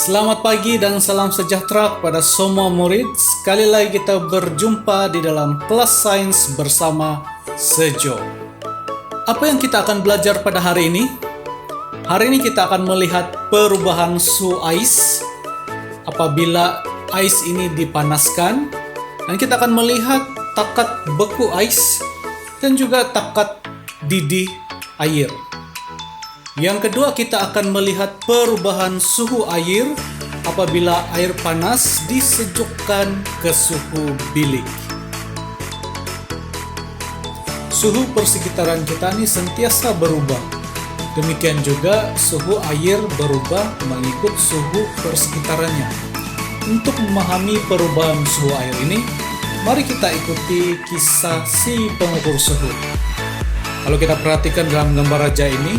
Selamat pagi dan salam sejahtera kepada semua murid. Sekali lagi kita berjumpa di dalam kelas sains bersama Sejo. Apa yang kita akan belajar pada hari ini? Hari ini kita akan melihat perubahan suhu ais apabila ais ini dipanaskan, dan kita akan melihat takat beku ais dan juga takat didih air. Yang kedua, kita akan melihat perubahan suhu air apabila air panas disejukkan ke suhu bilik. Suhu persekitaran kita ini sentiasa berubah. Demikian juga suhu air berubah mengikut suhu persekitarannya. Untuk memahami perubahan suhu air ini, mari kita ikuti kisah si pengukur suhu. Kalau kita perhatikan dalam gambar raja ini,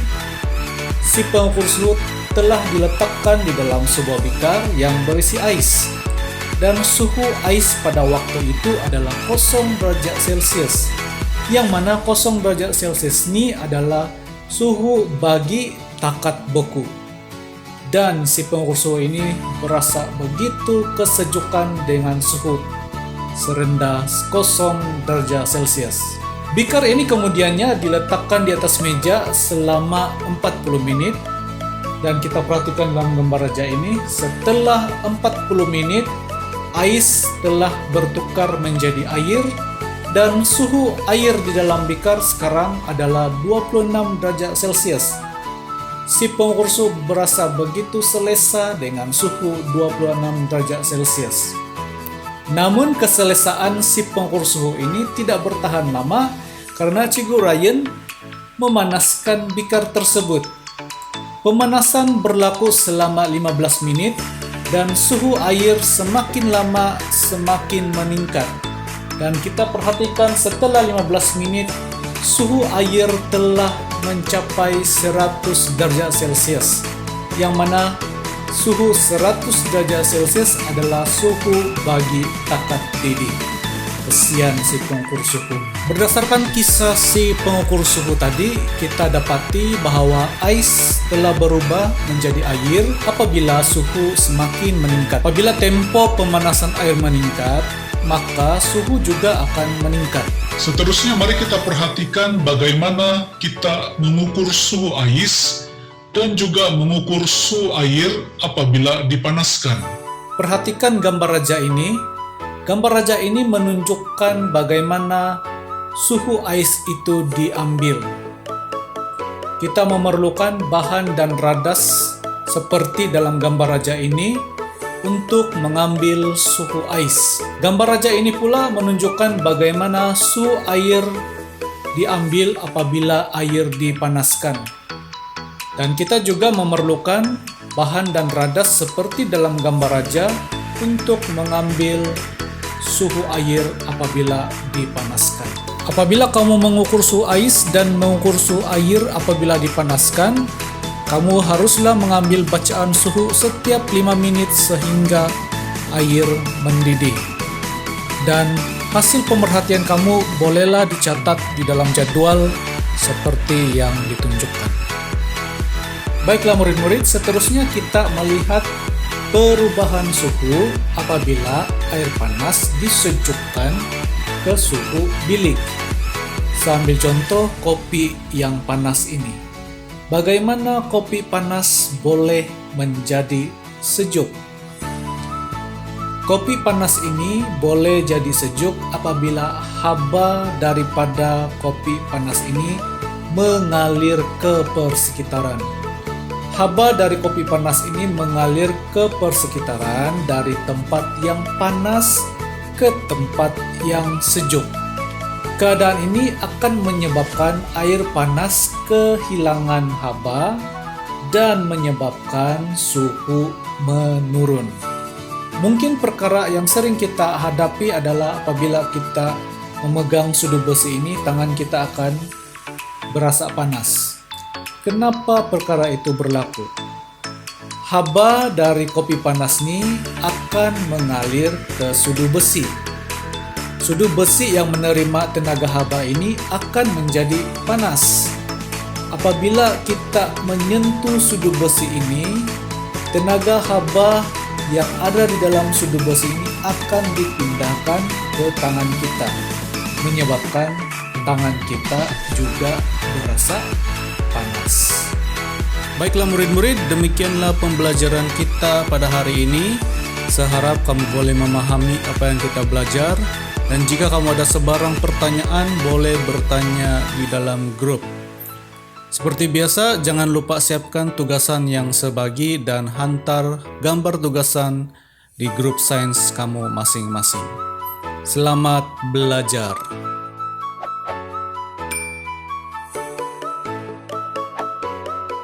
si pengukur suhu telah diletakkan di dalam sebuah bikar yang berisi ais, dan suhu ais pada waktu itu adalah 0 derajat Celcius, yang mana 0 derajat Celcius ini adalah suhu bagi takat beku. Dan si pengukur suhu ini berasa begitu kesejukan dengan suhu serendah 0 derajat Celcius. Bikar ini kemudiannya diletakkan di atas meja selama 40 menit, dan kita perhatikan dalam gambar raja ini, setelah 40 menit ais telah bertukar menjadi air, dan suhu air di dalam bikar sekarang adalah 26 derajat Celcius. Si pengukur suhu berasa begitu selesa dengan suhu 26 derajat Celcius. Namun keselesaan si pengukur suhu ini tidak bertahan lama karena Cikgu Ryan memanaskan bikar tersebut. Pemanasan berlaku selama 15 menit dan suhu air semakin lama semakin meningkat. Dan kita perhatikan setelah 15 menit suhu air telah mencapai 100 derajat Celcius, yang mana suhu 100 derajat Celcius adalah suhu bagi takat didih. Kesian si pengukur suhu. Berdasarkan kisah si pengukur suhu tadi, kita dapati bahwa ais telah berubah menjadi air apabila suhu semakin meningkat. Apabila tempo pemanasan air meningkat, maka suhu juga akan meningkat. Seterusnya mari kita perhatikan bagaimana kita mengukur suhu ais dan juga mengukur suhu air apabila dipanaskan. Perhatikan gambar raja ini. Gambar raja ini menunjukkan bagaimana suhu ais itu diambil. Kita memerlukan bahan dan radas seperti dalam gambar raja ini untuk mengambil suhu ais. Gambar raja ini pula menunjukkan bagaimana suhu air diambil apabila air dipanaskan. Dan kita juga memerlukan bahan dan radas seperti dalam gambar raja untuk mengambil suhu air apabila dipanaskan. Apabila kamu mengukur suhu ais dan mengukur suhu air apabila dipanaskan, kamu haruslah mengambil bacaan suhu setiap 5 menit sehingga air mendidih. Dan hasil pemerhatian kamu bolehlah dicatat di dalam jadwal seperti yang ditunjukkan. Baiklah murid-murid, seterusnya kita melihat perubahan suhu apabila air panas disejukkan ke suhu bilik. Sambil contoh kopi yang panas ini. Bagaimana kopi panas boleh menjadi sejuk? Kopi panas ini boleh jadi sejuk apabila haba daripada kopi panas ini mengalir ke persekitaran. Haba dari kopi panas ini mengalir ke persekitaran dari tempat yang panas ke tempat yang sejuk. Keadaan ini akan menyebabkan air panas kehilangan haba dan menyebabkan suhu menurun. Mungkin perkara yang sering kita hadapi adalah apabila kita memegang sudu besi ini, tangan kita akan berasa panas. Kenapa perkara itu berlaku? Haba dari kopi panas ini akan mengalir ke sudu besi. Sudu besi yang menerima tenaga haba ini akan menjadi panas. Apabila kita menyentuh sudu besi ini, tenaga haba yang ada di dalam sudu besi ini akan dipindahkan ke tangan kita, menyebabkan tangan kita juga berasa panas. Baiklah murid-murid, demikianlah pembelajaran kita pada hari ini. Saya harap kamu boleh memahami apa yang kita belajar. Dan jika kamu ada sebarang pertanyaan, boleh bertanya di dalam grup. Seperti biasa, jangan lupa siapkan tugasan yang sebagi dan hantar gambar tugasan di grup sains kamu masing-masing. Selamat belajar.